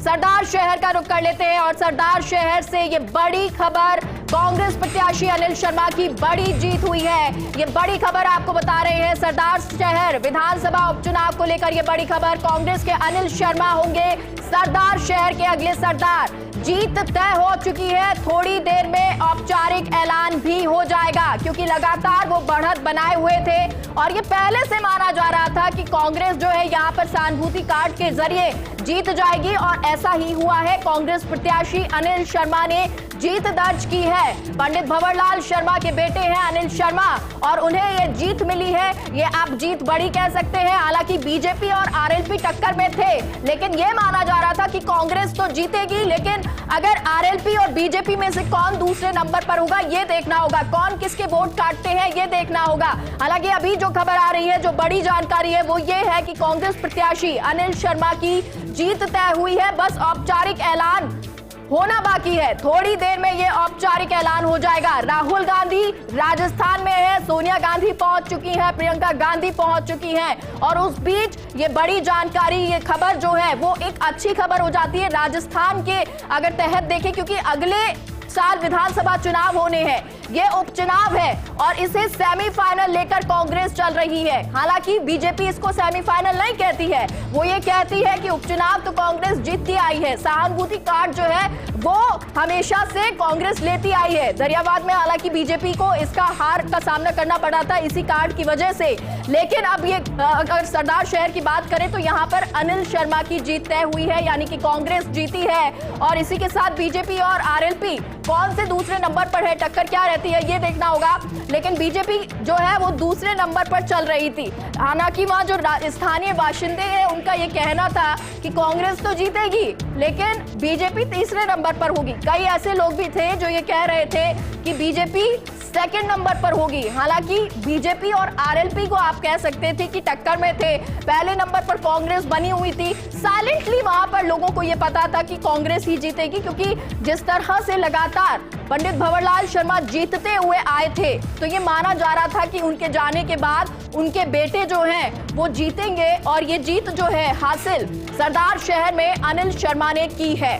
सरदार शहर का रुख कर लेते हैं और सरदार शहर से ये बड़ी खबर, कांग्रेस प्रत्याशी अनिल शर्मा की बड़ी जीत हुई है। ये बड़ी खबर आपको बता रहे हैं, सरदार शहर विधानसभा उपचुनाव को लेकर ये बड़ी खबर। कांग्रेस के अनिल शर्मा होंगे सरदार शहर के अगले सरदार। जीत तय हो चुकी है, थोड़ी देर में औपचारिक ऐलान भी हो जाएगा, क्योंकि लगातार वो बढ़त बनाए हुए थे और ये पहले से माना जा रहा था कि कांग्रेस जो है यहाँ पर सहानुभूति कार्ड के जरिए जीत जाएगी और ऐसा ही हुआ है। कांग्रेस प्रत्याशी अनिल शर्मा ने जीत दर्ज की है। पंडित भंवरलाल शर्मा के बेटे हैं अनिल शर्मा और उन्हें ये जीत मिली है। ये आप जीत बड़ी कह सकते हैं। हालांकि बीजेपी और आरएलपी टक्कर में थे, लेकिन ये माना जा रहा था कि कांग्रेस तो जीतेगी, लेकिन अगर आरएलपी और बीजेपी में से कौन दूसरे नंबर पर होगा ये देखना होगा, कौन किसके वोट काटते हैं ये देखना होगा। हालांकि अभी जो खबर आ रही है, जो बड़ी जानकारी है वो ये है कि कांग्रेस प्रत्याशी अनिल शर्मा की जीत तय हुई है। बस औपचारिक ऐलान होना बाकी है, थोड़ी देर में ये औपचारिक ऐलान हो जाएगा। राहुल गांधी राजस्थान में है, सोनिया गांधी पहुंच चुकी हैं, प्रियंका गांधी पहुंच चुकी हैं और उस बीच ये बड़ी जानकारी, ये खबर जो है वो एक अच्छी खबर हो जाती है राजस्थान के अगर तहत देखें, क्योंकि अगले साल विधानसभा चुनाव होने हैं। ये उपचुनाव है और इसे सेमीफाइनल लेकर कांग्रेस चल रही है। हालांकि बीजेपी इसको सेमीफाइनल नहीं कहती है, वो ये कहती है कि उपचुनाव तो कांग्रेस जीतती आई है। सहानुभूति कार्ड जो है वो हमेशा से कांग्रेस लेती आई है। दरियाबाद में हालांकि बीजेपी को इसका हार का सामना करना पड़ा था इसी कार्ड की वजह से, लेकिन अब ये अगर सरदार शहर की बात करें तो यहाँ पर अनिल शर्मा की जीत तय हुई है, यानी कि कांग्रेस जीती है। और इसी के साथ बीजेपी और आरएलपी कौन से दूसरे नंबर पर है, टक्कर क्या रहती है ये देखना होगा। लेकिन बीजेपी जो है वो दूसरे नंबर पर चल रही थी। हालांकि वहां जो स्थानीय बाशिंदे हैं उनका ये कहना था कि कांग्रेस तो जीतेगी लेकिन बीजेपी तीसरे नंबर पर होगी। कई ऐसे लोग भी थे जो ये कह रहे थे कि बीजेपी सेकंड नंबर पर होगी। हालांकि बीजेपी और आरएलपी को आप कह सकते थे कि टक्कर में थे। पहले नंबर पर कांग्रेस बनी हुई थी, साइलेंटली वहां पर लोगों को यह पता था कि कांग्रेस ही जीतेगी, क्योंकि जिस तरह से लगातार पंडित भंवरलाल शर्मा जीतते हुए आए थे तो ये माना जा रहा था कि उनके जाने के बाद उनके बेटे जो हैं वो जीतेंगे और ये जीत जो है हासिल सरदार शहर में अनिल शर्मा ने की है।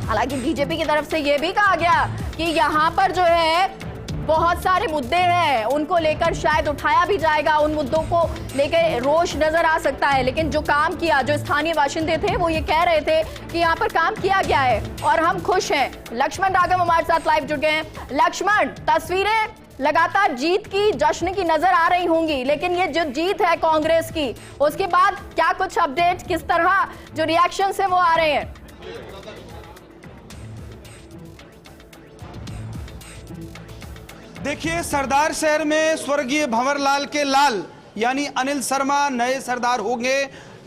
हालांकि बीजेपी की तरफ से यह भी कहा गया कि यहाँ पर जो है बहुत सारे मुद्दे हैं, उनको लेकर शायद उठाया भी जाएगा, उन मुद्दों को लेकर रोष नजर आ सकता है। लेकिन जो काम किया, जो स्थानीय बाशिंदे थे वो ये कह रहे थे कि यहाँ पर काम किया गया है और हम खुश हैं। लक्ष्मण राघव हमारे साथ लाइव जुड़ गए हैं। लक्ष्मण, तस्वीरें लगातार जीत की, जश्न की नजर आ रही होंगी, लेकिन ये जो जीत है कांग्रेस की, उसके बाद क्या कुछ अपडेट, किस तरह जो रिएक्शन है वो आ रहे हैं? देखिए, सरदार शहर में स्वर्गीय भंवरलाल के लाल यानी अनिल शर्मा नए सरदार होंगे,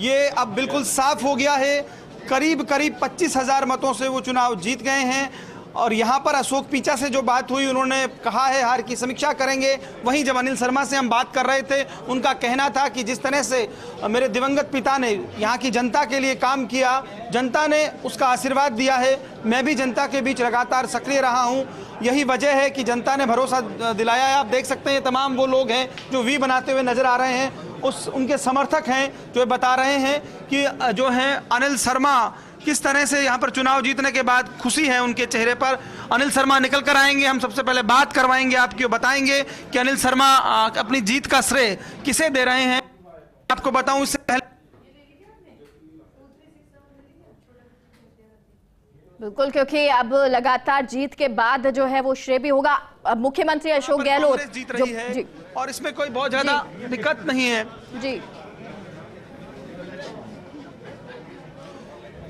ये अब बिल्कुल साफ हो गया है। करीब 25,000 मतों से वो चुनाव जीत गए हैं। और यहाँ पर अशोक पीछा से जो बात हुई, उन्होंने कहा है हार की समीक्षा करेंगे। वहीं जब अनिल शर्मा से हम बात कर रहे थे, उनका कहना था कि जिस तरह से मेरे दिवंगत पिता ने यहाँ की जनता के लिए काम किया, जनता ने उसका आशीर्वाद दिया है। मैं भी जनता के बीच लगातार सक्रिय रहा हूँ, यही वजह है कि जनता ने भरोसा दिलाया है। आप देख सकते हैं तमाम वो लोग हैं जो वी बनाते हुए नजर आ रहे हैं, उनके समर्थक हैं जो बता रहे हैं कि जो है अनिल शर्मा किस तरह से यहाँ पर चुनाव जीतने के बाद खुशी है उनके चेहरे पर। अनिल शर्मा निकल कर आएंगे, हम सबसे पहले बात करवाएंगे आपकी, बताएंगे कि अनिल शर्मा अपनी जीत का श्रेय किसे दे रहे हैं। आपको बताऊं इससे पहले बिल्कुल, क्योंकि अब लगातार जीत के बाद जो है वो श्रेय भी होगा। अब मुख्यमंत्री अशोक गहलोत जीत रही है और इसमें कोई बहुत ज्यादा दिक्कत नहीं है जी।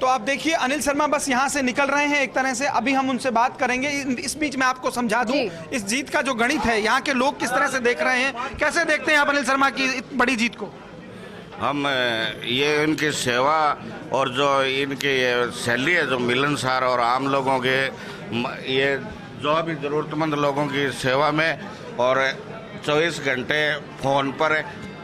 तो आप देखिए, अनिल शर्मा बस यहाँ से निकल रहे हैं एक तरह से, अभी हम उनसे बात करेंगे। इस बीच में आपको समझा दूं इस जीत का जो गणित है, यहाँ के लोग किस तरह से देख रहे हैं, कैसे देखते हैं आप अनिल शर्मा की बड़ी जीत को? हम ये इनकी सेवा और जो इनकी शैली है, जो मिलनसार और आम लोगों के ये जो भी ज़रूरतमंद लोगों की सेवा में और 24 घंटे फ़ोन पर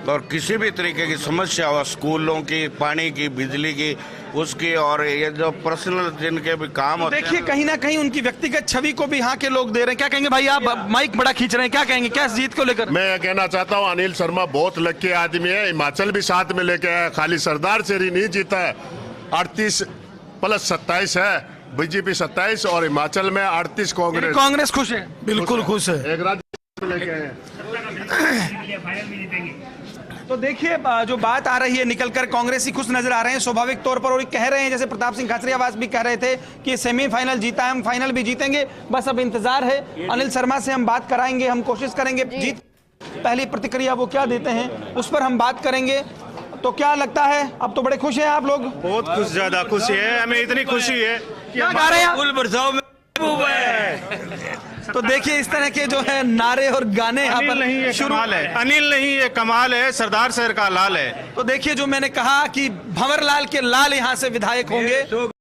और किसी भी तरीके की समस्या हो, स्कूलों की, पानी की, बिजली की, उसकी, और ये जो पर्सनल जिनके भी काम होते हैं। देखिए कहीं ना कहीं उनकी व्यक्तिगत छवि को भी यहाँ के लोग दे रहे हैं। क्या कहेंगे भाई, आप माइक बड़ा खींच रहे हैं, क्या कहेंगे, क्या जीत को लेकर? मैं कहना चाहता हूँ अनिल शर्मा बहुत लकी आदमी है। हिमाचल भी साथ में लेके आया, खाली सरदार से ही नहीं जीता है। 38 + 27 है, बीजेपी 27 और हिमाचल में 38 कांग्रेस। कांग्रेस खुश है? बिल्कुल खुश है। एक राज्य में लेके आए। तो देखिए जो बात आ रही है निकलकर, कांग्रेसी खुश नजर आ रहे हैं स्वाभाविक तौर पर, और ये कह रहे हैं जैसे प्रताप सिंह खाचरियावास भी कह रहे थे कि सेमीफाइनल जीता है, हम फाइनल भी जीतेंगे, बस अब इंतजार है। अनिल शर्मा से हम बात कराएंगे, हम कोशिश करेंगे जीत। पहली प्रतिक्रिया वो क्या देते हैं उस पर हम बात करेंगे। तो क्या लगता है, अब तो बड़े खुश हैं आप लोग? बहुत खुश, ज्यादा खुशी है हमें, इतनी खुशी है कि क्या गा रहे हैं आप? फूल बरसाओ में तो देखिए इस तरह के जो है नारे और गाने यहाँ अनिल नहीं, पर ये शुरू। कमाल है, अनिल नहीं ये कमाल है, सरदार शहर का लाल है। तो देखिए जो मैंने कहा कि भंवर लाल के लाल यहाँ से विधायक होंगे।